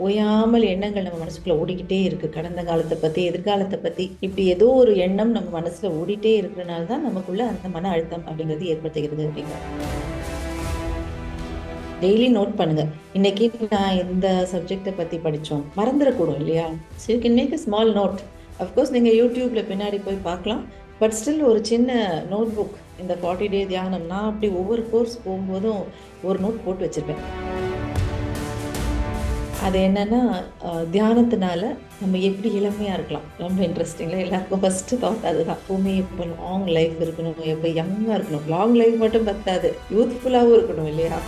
ஓயாமல் எண்ணங்கள் நம்ம மனசுக்குள்ள ஓடிக்கிட்டே இருக்கு. கடந்த காலத்தை பத்தி, எதிர்காலத்தை பத்தி, இப்படி ஏதோ ஒரு எண்ணம் நம்ம மனசுல ஓடிட்டே இருக்கிறனால தான் நமக்குள்ள அந்த மன அழுத்தம் அப்படிங்கிறது ஏற்படுத்துகிறது அப்படிங்க. டெய்லி நோட் பண்ணுங்க. இன்னைக்கு நான் எந்த சப்ஜெக்டை பத்தி படிச்சோம், மறந்துடக்கூடும் இல்லையா? So you can make a small note. Of course நீங்க யூடியூப்ல பின்னாடி போய் பார்க்கலாம். பட் ஸ்டில் ஒரு சின்ன நோட் புக், இந்த 40 டே தியானம், நான் அப்படி ஒவ்வொரு கோர்ஸ் போகும்போதும் ஒரு நோட் போட்டு வச்சிருப்பேன். அது என்னன்னா, தியானத்தினால நம்ம எப்படி இளமையா இருக்கலாம். ரொம்ப இன்ட்ரெஸ்டிங்ல எல்லாருக்கும் ஃபர்ஸ்ட் தாட் அதுதான். எப்பவுமே எப்போ லாங் லைஃப் இருக்கணும், எப்போ யங்கா இருக்கணும். லாங் லைஃப் மட்டும் பத்தாது, யூத்ஃபுல்லாவும் இருக்கணும் இல்லையா?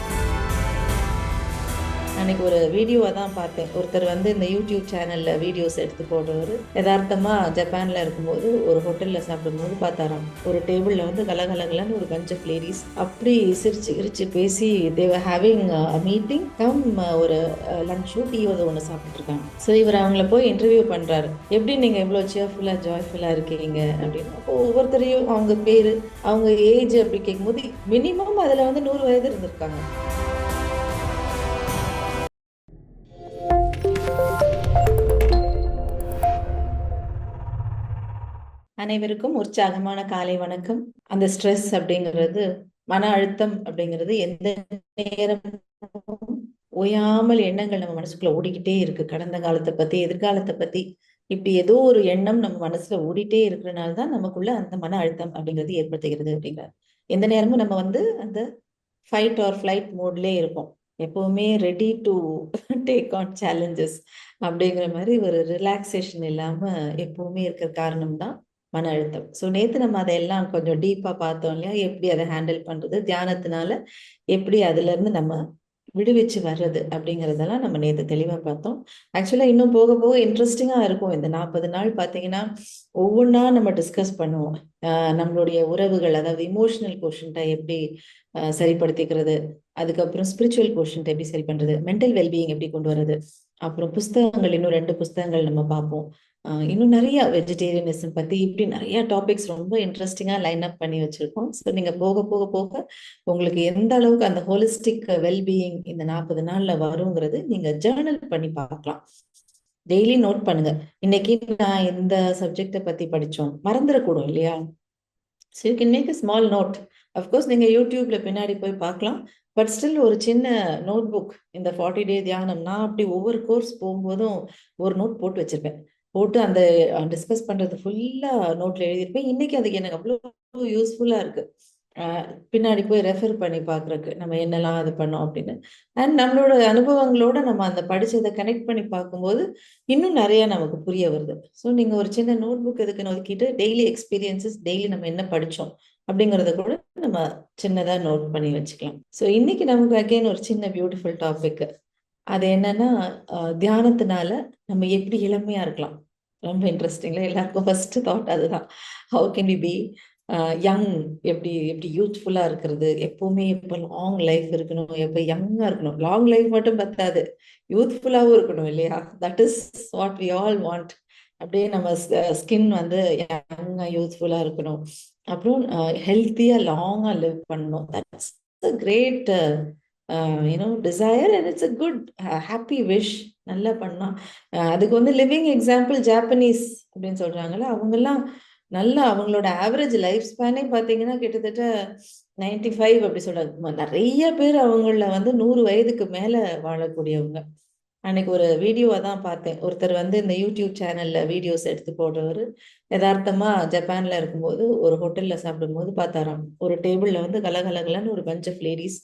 அன்னைக்கு ஒரு வீடியோவை தான் பார்த்தேன். ஒருத்தர் வந்து இந்த யூடியூப் சேனல்ல வீடியோஸ் எடுத்து போடுறவர் யதார்த்தமா ஜப்பான்ல இருக்கும்போது ஒரு ஹோட்டல்ல சாப்பிடும்போது பார்த்தாராம். ஒரு டேபிள்ல வந்து கலகலகலன்னு ஒரு பஞ்ச் ஆஃப் லேடிஸ் அப்படி சிரிச்சு சிரிச்சு பேசி தேவர் ஹேவிங் அ மீட்டிங் கம் ஒரு லஞ்சோ டீ ஒன்று சாப்பிட்டு இருக்காங்க. ஸோ இவர் அவங்கள போய் இன்டர்வியூ பண்றாரு. எப்படி நீங்க இவ்வளோ சேர்ஃபுல்லா ஜாய்ஃபுல்லா இருக்கீங்க அப்படின்னு. அப்போ ஒவ்வொருத்தரையும் அவங்க பேரு, அவங்க ஏஜ் அப்படி கேட்கும்போது மினிமம் அதுல வந்து 100 வயது இருந்திருக்காங்க. அனைவருக்கும் உற்சாகமான காலை வணக்கம். அந்த ஸ்ட்ரெஸ் அப்படிங்கிறது, மன அழுத்தம் அப்படிங்கிறது எந்த நேரமும் ஓயாமல் எண்ணங்கள் நம்ம மனசுக்குள்ள ஓடிக்கிட்டே இருக்கு. கடந்த காலத்தை பத்தி, எதிர்காலத்தை பத்தி, இப்படி ஏதோ ஒரு எண்ணம் நம்ம மனசுல ஓடிட்டே இருக்கிறனால தான் நமக்குள்ள அந்த மன அழுத்தம் அப்படிங்கிறது ஏற்படுத்துகிறது அப்படிங்கிறார். எந்த நேரமும் நம்ம வந்து அந்த ஃபைட் ஆர் ஃப்ளைட் மோட்லேயே இருப்போம். எப்பவுமே ready to take on challenges அப்படிங்கிற மாதிரி ஒரு ரிலாக்ஸேஷன் இல்லாம எப்பவுமே இருக்கிற காரணம் தான் மன அழுத்தம். ஸோ நேத்து நம்ம அதையெல்லாம் கொஞ்சம் டீப்பா பார்த்தோம் இல்லையா? எப்படி அதை ஹேண்டில் பண்றது, தியானத்தினால எப்படி அதுல இருந்து நம்ம விடுவிச்சு வர்றது அப்படிங்கிறதெல்லாம் நம்ம நேத்து தெளிவா பார்த்தோம். ஆக்சுவலா இன்னும் போக போக இன்ட்ரெஸ்டிங்கா இருக்கும். இந்த 40 நாள் பார்த்தீங்கன்னா ஒவ்வொன்றா நம்ம டிஸ்கஸ் பண்ணுவோம். நம்மளுடைய உறவுகள், அதாவது இமோஷனல் கோஷன்ட்டை எப்படி சரிப்படுத்திக்கிறது, அதுக்கப்புறம் ஸ்பிரிச்சுவல் கோஷன்ட்டை எப்படி சரி பண்றது, மென்டல் வெல்பீயிங் எப்படி கொண்டு வர்றது, அப்புறம் புஸ்தகங்கள் இன்னும் 2 புஸ்தகங்கள் நம்ம பார்ப்போம். இன்னும் நிறைய வெஜிடேரியனிசம் பத்தி இப்படி நிறைய டாபிக்ஸ் ரொம்ப இன்ட்ரெஸ்டிங்கா லைன் அப் பண்ணி வச்சிருக்கோம். ஸோ நீங்க போக போக போக உங்களுக்கு எந்த அளவுக்கு அந்த ஹோலிஸ்டிக் வெல்பீயிங் இந்த 40 நாள்ல வருங்கிறது நீங்க ஜேர்னல் பண்ணி பார்க்கலாம். டெய்லி நோட் பண்ணுங்க. இன்னைக்கு நான் எந்த சப்ஜெக்டை பத்தி படிச்சோம், மறந்துடக்கூடும் இல்லையா? So you can make a small note. Of course நீங்க யூடியூப்ல பின்னாடி போய் பார்க்கலாம். பட் ஸ்டில் ஒரு சின்ன நோட் புக், இந்த 40 டே தியானம், நான் அப்படி ஒவ்வொரு கோர்ஸ் போகும்போதும் ஒரு நோட் போட்டு வச்சிருப்பேன். போட்டு அந்த டிஸ்கஸ் பண்றது ஃபுல்லா நோட்ல எழுதியிருப்பேன். இன்னைக்கு அதுக்கு எனக்கு அவ்வளோ யூஸ்ஃபுல்லா இருக்கு. பின்னாடி போய் ரெஃபர் பண்ணி பார்க்குறக்கு நம்ம என்னெல்லாம் இது பண்ணோம் அப்படின்னு. அண்ட் நம்மளோட அனுபவங்களோட நம்ம அந்த படிச்சதை கனெக்ட் பண்ணி பார்க்கும்போது இன்னும் நிறைய நமக்கு புரிய வருது. ஸோ நீங்க ஒரு சின்ன நோட் புக் எதுக்குன்னு ஒதுக்கிட்டு டெய்லி எக்ஸ்பீரியன்சஸ், டெய்லி நம்ம என்ன படிச்சோம் அப்படிங்கிறத கூட நம்ம சின்னதா நோட் பண்ணி வச்சுக்கலாம். ஸோ இன்னைக்கு நமக்கு அகைன் ஒரு சின்ன பியூட்டிஃபுல் டாபிக். அது என்னன்னா, தியானத்தினால நம்ம எப்படி இளமையா இருக்கலாம். ரொம்ப இன்ட்ரெஸ்டிங்ல எல்லாருக்கும் ஃபர்ஸ்ட் தாட் அதுதான். How can we be young, எப்படி எப்படி யூத்ஃபுல்லா இருக்கிறது, எப்பவுமே இப்போ லாங் லைஃப் இருக்கணும், எப்போ யங்கா இருக்கணும். லாங் லைஃப் மட்டும் பத்தாது, யூத்ஃபுல்லாவும் இருக்கணும் இல்லையா? That is what we all want. அப்படியே நம்ம ஸ்கின் வந்து யங்கா யூத்ஃபுல்லா இருக்கணும். அப்புறம் ஹெல்த்தியா லாங்கா லிவ் பண்ணணும். That's a great desire and it's a good happy wish. நல்லா பண்ணா அதுக்கு வந்து லிவிங் எக்ஸாம்பிள் ஜாப்பனீஸ் அப்படின்னு சொல்றாங்கல்ல, அவங்கெல்லாம் நல்லா அவங்களோட ஆவரேஜ் லைஃப் ஸ்பேனே பார்த்தீங்கன்னா கிட்டத்தட்ட 95 அப்படி சொல்றாங்க. நிறைய பேர் அவங்கள வந்து 100 வயதுக்கு மேல வாழக்கூடியவங்க. அன்னைக்கு ஒரு வீடியோவை தான் பார்த்தேன். ஒருத்தர் வந்து இந்த யூடியூப் சேனல்ல வீடியோஸ் எடுத்து போடுறவர் யதார்த்தமா ஜப்பான்ல இருக்கும்போது ஒரு ஹோட்டல்ல சாப்பிடும்போது பார்த்தாராம். ஒரு டேபிள்ல வந்து கலகலகலன்னு ஒரு பஞ்ச் ஆஃப் லேடிஸ்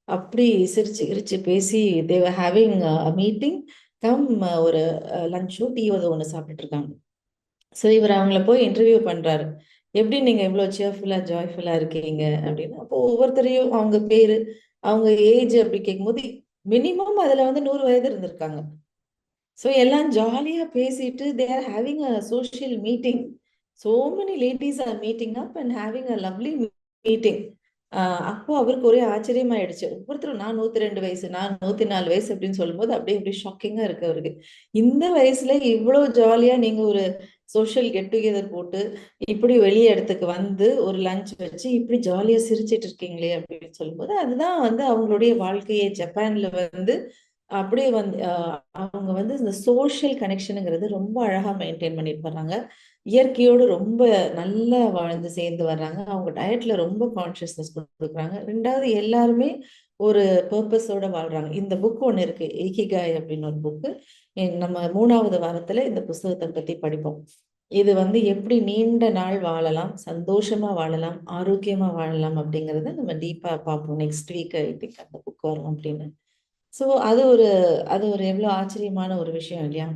அப்படி சிரிச்சு சிரிச்சு பேசி தேவர் ஹேவிங் அ மீட்டிங் கம் ஒரு லஞ்சோ டீ ஒன்று சாப்பிட்டுட்டு இருக்காங்க. ஸோ இவர் அவங்கள போய் இன்டர்வியூ பண்றாரு. எப்படி நீங்க இவ்வளோ சேர்ஃபுல்லா ஜாய்ஃபுல்லா இருக்கீங்க அப்படின்னு. அப்போ ஒவ்வொருத்தரையும் அவங்க பேரு, அவங்க ஏஜ் அப்படி கேட்கும்போது மினிமம் அதுல வந்து 100 வயது இருந்திருக்காங்க. ஸோ எல்லாம் ஜாலியா பேசிட்டு they are having a social meeting. So many ladies are meeting up and having a lovely meeting. அப்போ அவருக்கு ஒரே ஆச்சரியமாயிடுச்சு. ஒவ்வொருத்தரும் நான் 102 வயசு, நான் 104 வயசு அப்படின்னு சொல்லும்போது அப்படியே இப்படி ஷாக்கிங்கா இருக்கு அவருக்கு. இந்த வயசுல இவ்வளோ ஜாலியா நீங்க ஒரு சோஷியல் கெட் டுகெதர் போட்டு இப்படி வெளிய இடத்துக்கு வந்து ஒரு லஞ்ச் வச்சு இப்படி ஜாலியா சிரிச்சிட்டு இருக்கீங்களே அப்படின்னு சொல்லும்போது, அதுதான் வந்து அவங்களுடைய வாழ்க்கையே. ஜப்பான்ல வந்து அப்படியே வந்து அவங்க வந்து இந்த சோஷியல் கனெக்ஷனுங்கிறது ரொம்ப அழகா மெயின்டைன் பண்ணிட்டு வர்றாங்க. இயற்கையோடு ரொம்ப நல்லா வாழ்ந்து சேர்ந்து வர்றாங்க. அவங்க டயட்ல ரொம்ப கான்ஷியஸ்னஸ் கொடுக்குறாங்க. 2வது எல்லாருமே ஒரு பர்பஸோட வாழ்றாங்க. இந்த புக் ஒண்ணு இருக்கு. இக்கிகாய் அப்படின்னு ஒரு புக்கு. நம்ம 3வது வாரத்துல இந்த புஸ்தகத்தை பத்தி படிப்போம். இது வந்து எப்படி நீண்ட நாள் வாழலாம், சந்தோஷமா வாழலாம், ஆரோக்கியமா வாழலாம் அப்படிங்கறத நம்ம டீப்பா பார்ப்போம். நெக்ஸ்ட் வீக் ஐ திங்க் அந்த புக் வரும் அப்படின்னு. ஸோ அது ஒரு எவ்வளோ ஆச்சரியமான ஒரு விஷயம் இல்லையா?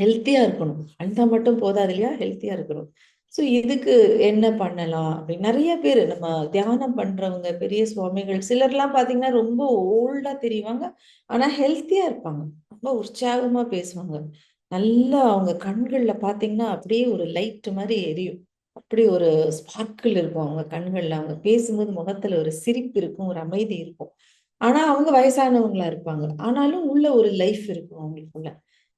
ஹெல்த்தியா இருக்கணும். அழுதா மட்டும் போதாது இல்லையா? ஹெல்த்தியா இருக்கணும். ஸோ இதுக்கு என்ன பண்ணலாம்? அப்படின்னு நெறைய பேரு நம்ம தியானம் பண்றவங்க, பெரிய சுவாமிகள் சிலர்லாம் பார்த்தீங்கன்னா, ரொம்ப ஓல்டா தெரிவாங்க. ஆனா ஹெல்த்தியா இருப்பாங்க. ரொம்ப உற்சாகமா பேசுவாங்க. நல்லா அவங்க கண்கள்ல பார்த்தீங்கன்னா, அப்படியே ஒரு லைட் மாரி எரியும். அப்படி ஒரு ஸ்பார்க்கிள் இருக்கும் அவங்க கண்கள்ல. அவங்க பேசும்போது முகத்துல ஒரு சிரிப்பு இருக்கும், ஒரு அமைதி இருக்கும். ஆனா அவங்க வயசானவங்களா இருப்பாங்க. ஆனாலும் உள்ள ஒரு லைஃப் இருக்கும் அவங்களுக்குள்ள.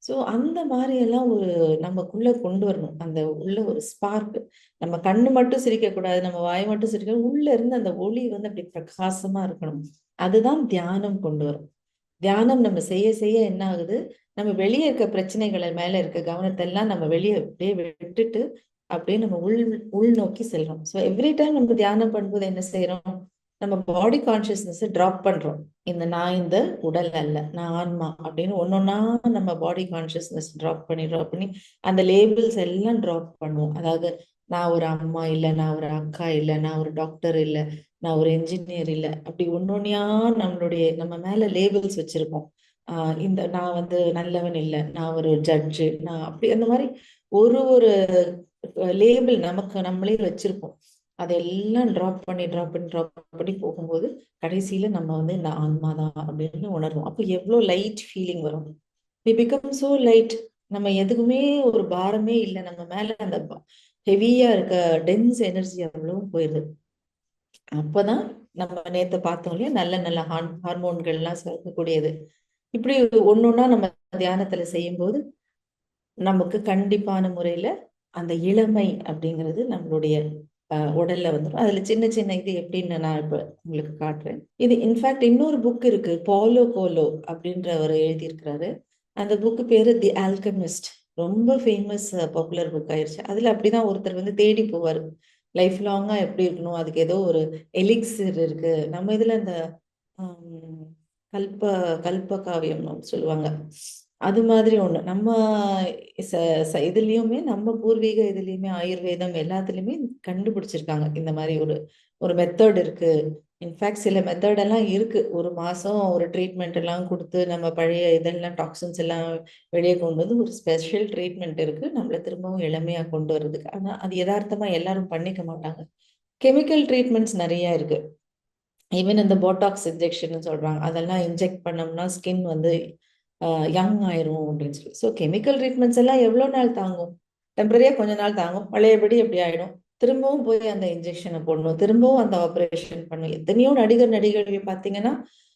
ஸோ அந்த மாரி எல்லாம் ஒரு நமக்குள்ள கொண்டு வரணும். அந்த உள்ள ஒரு ஸ்பார்க். நம்ம கண்ணு மட்டும் சிரிக்கக்கூடாது. நம்ம வாய் மட்டும் சிரிக்கக்கூடாது. உள்ள இருந்து அந்த ஒளி வந்து அப்படி பிரகாசமா இருக்கணும். அதுதான் தியானம் கொண்டு வரும். தியானம் நம்ம செய்ய செய்ய என்ன ஆகுது? நம்ம வெளிய இருக்க பிரச்சனைகள மேல இருக்க கவனத்தெல்லாம் நம்ம வெளிய அப்படியே விட்டுட்டு, அப்படியே நம்ம உள்நோக்கி செல்றோம். ஸோ எவ்ரி டைம் நம்ம தியானம் பண்ணும்போது என்ன செய்றோம்? நம்ம பாடி கான்ஷியஸ்னஸ் டிராப் பண்றோம். இந்த உடல் அல்ல. நான் ஆன்மா அப்படின்னு ஒன்னொன்னா நம்ம பாடி கான்ஷியஸ்னஸ் டிராப் பண்ணி அந்த லேபிள்ஸ் எல்லாம் டிராப் பண்ணுவோம். அதாவது நான் ஒரு அம்மா இல்ல, நான் ஒரு அக்கா இல்ல, நான் ஒரு டாக்டர் இல்ல, நான் ஒரு என்ஜினியர் இல்ல. அப்படி ஒன்னொன்னையா நம்ம மேல லேபிள்ஸ் வச்சிருக்கோம். இந்த நான் வந்து நல்லவன் இல்ல, நான் ஒரு ஜட்ஜு, நான் அப்படி அந்த மாதிரி ஒரு லேபிள் நமக்கு நம்மளே வச்சிருப்போம். அதெல்லாம் டிராப் பண்ணி போகும்போது கடைசியில நம்ம வந்து இந்த ஆன்மா தான் அப்படின்னு உணர்வோம். அப்போ எவ்வளவு லைட் ஃபீலிங் வரும். We become so light. நம்ம எதுக்குமே ஒரு பாரமே இல்லை நம்ம மேல. அந்த ஹெவியா இருக்க டென்ஸ் எனர்ஜி அவ்வளவும் போயிருது. அப்பதான் நம்ம நேத்து பார்த்தோம் இல்லையா, நல்ல நல்ல ஹார்மோன்கள் எல்லாம் சுரக்கக்கூடியது. இப்படி ஒன்னொன்னா நம்ம தியானத்துல செய்யும்போது நமக்கு கண்டிப்பான முறையில அந்த இளமை அப்படிங்கிறது நம்மளுடைய உடல்ல வந்துடும். அதுல சின்ன சின்ன இது எப்படின்னு நான் இப்ப உங்களுக்கு காட்டுறேன். இது இன்ஃபேக்ட் இன்னொரு புக் இருக்கு, பாலோ கோலோ அப்படின்றவர் எழுதியிருக்கிறாரு. அந்த புக்கு பேரு தி ஆல்கமிஸ்ட். ரொம்ப ஃபேமஸ் பாப்புலர் புக் ஆயிடுச்சு. அதுல அப்படிதான் ஒருத்தர் வந்து தேடி போவாரு. லைஃப் லாங்கா எப்படி இருக்கணும், அதுக்கு ஏதோ ஒரு எலிக்சிர் இருக்கு. நம்ம இதுல இந்த ஆம், கல்ப கல்ப காவியம்னு ஒண்ணு சொல்லுவாங்க. அது மாதிரி ஒண்ணு. நம்ம இதுலயுமே நம்ம பூர்வீக இதுலயுமே ஆயுர்வேதம் எல்லாத்துலயுமே கண்டுபிடிச்சிருக்காங்க. இந்த மாதிரி ஒரு ஒரு மெத்தட் இருக்கு. இன்ஃபேக்ட் சில மெத்தட் எல்லாம் இருக்கு. ஒரு மாசம் ஒரு ட்ரீட்மெண்ட் எல்லாம் கொடுத்து நம்ம பழைய இதெல்லாம் டாக்ஸின்ஸ் எல்லாம் வெளியே கொண்டு வந்து ஒரு ஸ்பெஷல் ட்ரீட்மெண்ட் இருக்கு. நம்மள திரும்பவும் இளமையா கொண்டு வர்றதுக்கு. ஆனா அது யதார்த்தமா எல்லாரும் பண்ணிக்க மாட்டாங்க. கெமிக்கல் ட்ரீட்மெண்ட்ஸ் நிறைய இருக்கு. ஈவன் இந்த போட்டாக்ஸ் இன்ஜெக்ஷன் சொல்றாங்க. அதெல்லாம் இன்ஜெக்ட் பண்ணோம்னா ஸ்கின் வந்து யங் ஆயிரும் அப்படின்னு சொல்லி. ஸோ கெமிக்கல் ட்ரீட்மெண்ட்ஸ் எல்லாம் எவ்வளோ நாள் தாங்கும்? டெம்பரரியா கொஞ்ச நாள் தாங்கும். பழையபடி எப்படி ஆயிடும்? திரும்பவும் போய் அந்த இன்ஜெக்ஷனை போடணும். திரும்பவும் அந்த ஆப்ரேஷன் பண்ணணும். எத்தனையோ நடிகர்கள் பார்த்தீங்கன்னா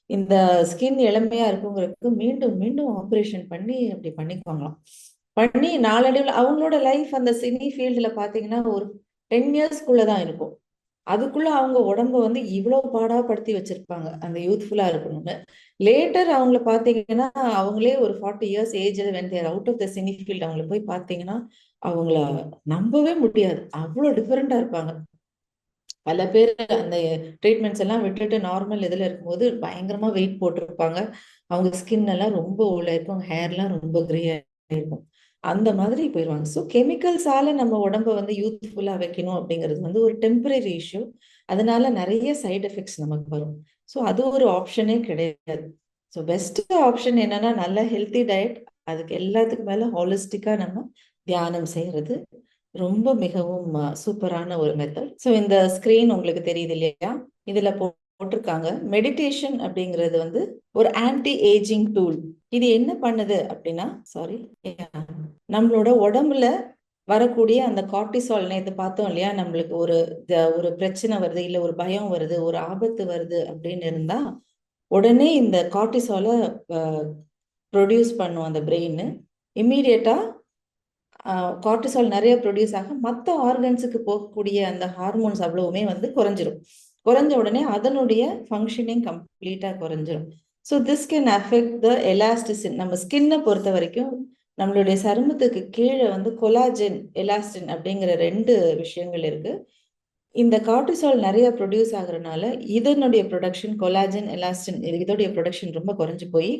இந்த ஸ்கின் இளமையா இருக்குங்கிறதுக்கு மீண்டும் மீண்டும் ஆப்ரேஷன் பண்ணி அப்படி பண்ணிக்குவாங்களாம். பண்ணி நாளடைவில் அவங்களோட லைஃப் அந்த சினி ஃபீல்டுல பார்த்தீங்கன்னா ஒரு 10 இயர்ஸ்க்குள்ளதான் இருக்கும். அதுக்குள்ள அவங்க உடம்ப வந்து இவ்வளவு பாடாப்படுத்தி வச்சிருப்பாங்க அந்த யூத்ஃபுல்லா இருக்கணும்னு. லேட்டர் அவங்கள பாத்தீங்கன்னா அவங்களே ஒரு 40 இயர்ஸ் ஏஜ்ல when they are out of the cine field அவங்கள போய் பாத்தீங்கன்னா அவங்கள நம்பவே முடியாது. அவ்வளவு டிஃபரெண்டா இருப்பாங்க. பல பேர் அந்த ட்ரீட்மெண்ட்ஸ் எல்லாம் விட்டுட்டு நார்மல் இதுல இருக்கும்போது பயங்கரமா வெயிட் போட்டிருப்பாங்க. அவங்க ஸ்கின் எல்லாம் ரொம்ப ஓல்ட் இருக்கும், ஹேர்லாம் ரொம்ப கிரே ஆயிருக்கும். அந்த மாதிரி போயிடுவாங்க. ஸோ கெமிக்கல்ஸால நம்ம உடம்ப வந்து யூத்ஃபுல்லா வைக்கணும் அப்படிங்கிறது வந்து ஒரு டெம்பரரி இஷ்யூ. அதனால நிறைய சைடு எஃபெக்ட்ஸ் நமக்கு வரும். ஸோ அது ஒரு ஆப்ஷனே கிடையாது. ஸோ பெஸ்ட் ஆப்ஷன் என்னன்னா நல்ல ஹெல்த்தி டயட். அதுக்கு எல்லாத்துக்கும் மேல ஹாலிஸ்டிக்கா நம்ம தியானம் செய்யறது ரொம்ப மிகவும் சூப்பரான ஒரு மெத்தட். ஸோ இந்த ஸ்கிரீன் உங்களுக்கு தெரியுது இல்லையா? இதுல போட்டிருக்காங்க மெடிடேஷன் அப்படிங்கிறது வந்து ஒரு ஆன்டி ஏஜிங் டூல். இது என்ன பண்ணுது அப்படின்னா, சாரி, நம்மளோட உடம்புல வரக்கூடிய அந்த கார்டிசால், நேத்து பார்த்தோம் இல்லையா, நம்மளுக்கு ஒரு பிரச்சனை வருது, இல்ல ஒரு பயம் வருது, ஒரு ஆபத்து வருது அப்படின்னு இருந்தா உடனே இந்த கார்டிசாலை ப்ரொடியூஸ் பண்ணும் அந்த பிரெயின். இம்மீடியட்டா கார்டிசால் நிறைய ப்ரொடியூஸ் ஆக மற்ற ஆர்கன்ஸுக்கு போகக்கூடிய அந்த ஹார்மோன்ஸ் அவ்வளவுமே வந்து குறைஞ்சிரும். குறைஞ்ச உடனே அதனுடைய ஃபங்க்ஷனிங் கம்ப்ளீட்டா குறைஞ்சிரும். So this can affect the elasticity. நம்ம ஸ்கின்னை பொறுத்த வரைக்கும் நம்மளுடைய சருமத்துக்கு கீழே வந்து கொலாஜன், எலாஸ்டின் அப்படிங்கிற 2 விஷயங்கள் இருக்கு. இந்த கார்டிசால் நிறைய ப்ரொடியூஸ் ஆகுறதுனால இதனுடைய ப்ரொடக்ஷன், கொலாஜன், எலாஸ்டின் இதோடைய ப்ரொடக்ஷன் ரொம்ப குறைஞ்சு போய்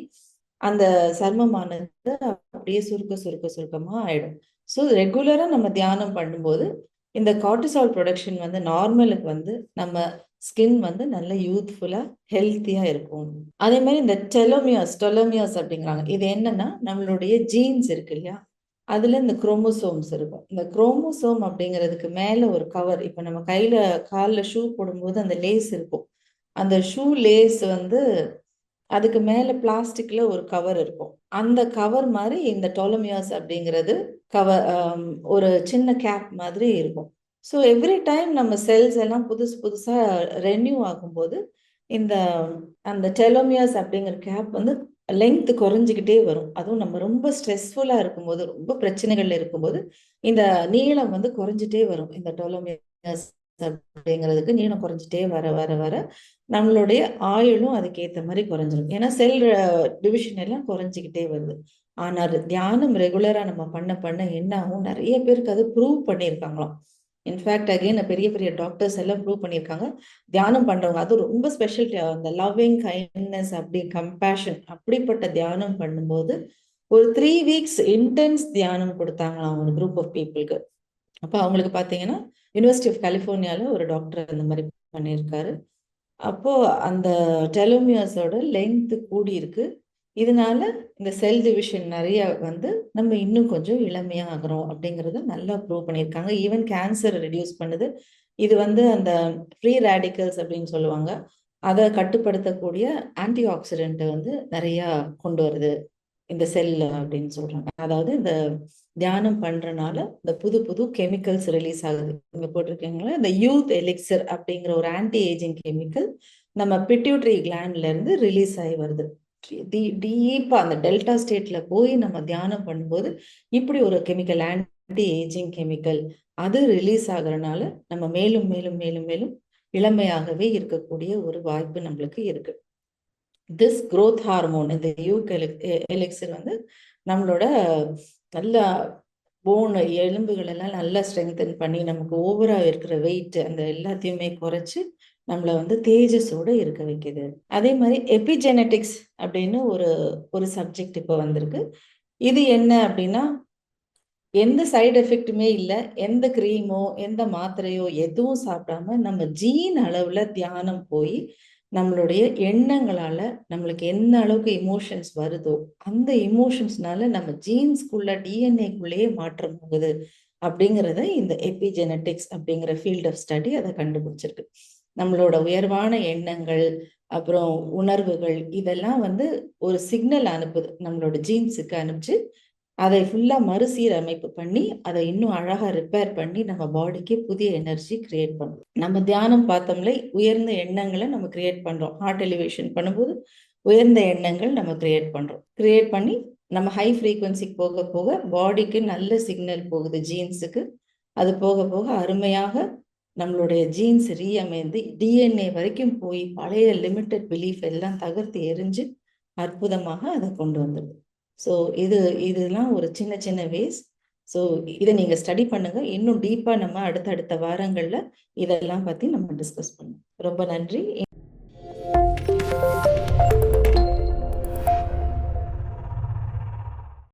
அந்த சர்மமானது அப்படியே சுருக்கமா ஆயிடும். ஸோ ரெகுலரா நம்ம தியானம் பண்ணும்போது இந்த கார்டிசால் ப்ரொடக்ஷன் வந்து நார்மலுக்கு வந்து நம்ம ஸ்கின் வந்து நல்ல யூத்ஃபுல்லா ஹெல்த்தியா இருக்கும். அதே மாதிரி இந்த டெலோமியர்ஸ் அப்படிங்கிறாங்க. இது என்னன்னா நம்மளுடைய ஜீன்ஸ் இருக்கு இல்லையா, அதுல இந்த குரோமோசோம்ஸ் இருக்கும். இந்த குரோமோசோம் அப்படிங்கிறதுக்கு மேல ஒரு கவர், இப்ப நம்ம கையில காலில் ஷூ போடும்போது அந்த லேஸ் இருக்கும். அந்த ஷூ லேஸ் வந்து அதுக்கு மேல பிளாஸ்டிக்ல ஒரு கவர் இருக்கும். அந்த கவர் மாதிரி இந்த டோலமியாஸ் அப்படிங்கிறது கவர், ஒரு சின்ன கேப் மாதிரி இருக்கும். ஸோ எவ்ரி டைம் நம்ம செல்ஸ் எல்லாம் புதுசா ரெனியூ ஆகும்போது இந்த அந்த டெலோமியாஸ் அப்படிங்கிற கேப் வந்து லெங்த் குறைஞ்சிக்கிட்டே வரும். அதுவும் நம்ம ரொம்ப ஸ்ட்ரெஸ்ஃபுல்லா இருக்கும்போது, ரொம்ப பிரச்சனைகள்ல இருக்கும்போது இந்த நீளம் வந்து குறைஞ்சிட்டே வரும். இந்த டோலோமியாஸ் அப்படிங்கிறதுக்கு நீளம் குறைஞ்சிட்டே வர வர வர நம்மளுடைய ஆயுளும் அதுக்கு ஏத்த மாதிரி குறைஞ்சிரும். ஏன்னா செல் டிவிஷன் எல்லாம் குறைஞ்சிக்கிட்டே வருது. ஆனா தியானம் ரெகுலரா நம்ம பண்ண பண்ண என்ன ஆகும், நிறைய பேருக்கு அது ப்ரூவ் பண்ணியிருக்காங்களாம். இன்ஃபேக்ட் அகைன் பெரிய பெரிய டாக்டர்ஸ் எல்லாம் ப்ரூவ் பண்ணியிருக்காங்க. தியானம் பண்றவங்க அது ரொம்ப ஸ்பெஷல், அந்த லவ்விங் கைண்ட்னஸ் அப்படி கம்பேஷன் அப்படிப்பட்ட தியானம் பண்ணும்போது ஒரு 3 வீக்ஸ் இன்டென்ஸ் தியானம் கொடுத்தாங்களாம் ஒரு குரூப் ஆஃப் பீப்புளுக்கு. அப்போ அவங்களுக்கு பார்த்தீங்கன்னா யூனிவர்சிட்டி ஆஃப் கலிஃபோர்னியால ஒரு டாக்டர் அந்த மாதிரி பண்ணியிருக்காரு. அப்போ அந்த டெலோமியர்ஸோட லென்த் கூடி இருக்கு. இதனால இந்த செல் டிவிஷன் நிறைய வந்து நம்ம இன்னும் கொஞ்சம் இளமையா ஆகிறோம் அப்படிங்கறத நல்லா ப்ரூவ் பண்ணியிருக்காங்க. ஈவன் கேன்சர் ரெடியூஸ் பண்ணுது. இது வந்து அந்த ஃப்ரீ ரேடிக்கல்ஸ் அப்படின்னு சொல்லுவாங்க, அதை கட்டுப்படுத்தக்கூடிய ஆன்டி ஆக்சிடென்ட் வந்து நிறைய கொண்டு வருது இந்த செல் அப்படின்னு சொல்றாங்க. அதாவது இந்த தியானம் பண்றனால இந்த புது புது கெமிக்கல்ஸ் ரிலீஸ் ஆகுது. இங்க போட்டிருக்கீங்களா, இந்த யூத் எலிக்சர் அப்படிங்கிற ஒரு ஆன்டி ஏஜிங் கெமிக்கல் நம்ம பிட்யூட்டரி கிளாண்ட்ல இருந்து ரிலீஸ் ஆகி வருது. டீப்பா அந்த டெல்டா ஸ்டேட்ல போய் நம்ம தியானம் பண்ணும்போது இப்படி ஒரு கெமிக்கல், ஆன்டி ஏஜிங் கெமிக்கல், அது ரிலீஸ் ஆகுறதுனால நம்ம மேலும் மேலும் மேலும் மேலும் இளமையாகவே இருக்கக்கூடிய ஒரு வாய்ப்பு நம்மளுக்கு இருக்கு. திஸ் growth ஹார்மோன், இந்த யூக் எலிக்சர் வந்து நம்மளோட நல்ல போன் எலும்புகள் எல்லாம் நல்லா ஸ்ட்ரெங்தன் பண்ணி நமக்கு ஓவரா இருக்கிற வெயிட் அந்த எல்லாத்தையுமே குறைச்சு நம்மளை வந்து தேஜஸோட இருக்க வைக்குது. அதே மாதிரி எபிஜெனட்டிக்ஸ் அப்படின்னு ஒரு சப்ஜெக்ட் இப்போ வந்திருக்கு. இது என்ன அப்படின்னா, எந்த சைடு எஃபெக்ட்டுமே இல்லை, எந்த கிரீமோ எந்த மாத்திரையோ எதுவும் சாப்பிடாம நம்ம ஜீன் அளவுல தியானம் போய் நம்மளுடைய எண்ணங்களால நம்மளுக்கு என்ன அளவுக்கு இமோஷன்ஸ் வருதோ அந்த இமோஷன்ஸ்னால நம்ம ஜீன்ஸ்குள்ள டிஎன்ஏக்குள்ளேயே மாற்றம் போகுது அப்படிங்கிறத இந்த எபிஜெனட்டிக்ஸ் அப்படிங்கிற ஃபீல்ட் ஆஃப் ஸ்டடி அதை கண்டுபிடிச்சிருக்கு. நம்மளோட உயர்வான எண்ணங்கள் அப்புறம் உணர்வுகள் இதெல்லாம் வந்து ஒரு சிக்னல் அனுப்புது, நம்மளோட ஜீன்ஸுக்கு அனுப்பிச்சு அதை ஃபுல்லா மறுசீரமைப்பு பண்ணி அதை இன்னும் அழகா ரிப்பேர் பண்ணி நம்ம பாடிக்கு புதிய எனர்ஜி கிரியேட் பண்ணும். நம்ம தியானம் பார்த்தோம்ல, உயர்ந்த எண்ணங்களை நம்ம கிரியேட் பண்றோம். ஹார்ட் எலிவேஷன் பண்ணும்போது உயர்ந்த எண்ணங்கள் நம்ம கிரியேட் பண்ணி நம்ம ஹை ஃப்ரீக்வன்சிக்கு போக போக பாடிக்கு நல்ல சிக்னல் போகுது ஜீன்ஸுக்கு. அது போக போக அருமையாக நம்மளுடைய ஜீன்ஸ் ரீஅமைந்து டிஎன்ஏ வரைக்கும் போய் பழைய லிமிட்டட் பிலீஃப் எல்லாம் தகர்த்து எரிஞ்சு அற்புதமாக அதை கொண்டு வந்துடுது. ஸோ இதெல்லாம் ஒரு சின்ன சின்ன வேஸ். ஸோ இதை நீங்க ஸ்டடி பண்ணுங்க. இன்னும் டீப்பா நம்ம அடுத்தடுத்த வாரங்கள்ல இதெல்லாம் பத்தி நம்ம டிஸ்கஸ் பண்ணுவோம். ரொம்ப நன்றி.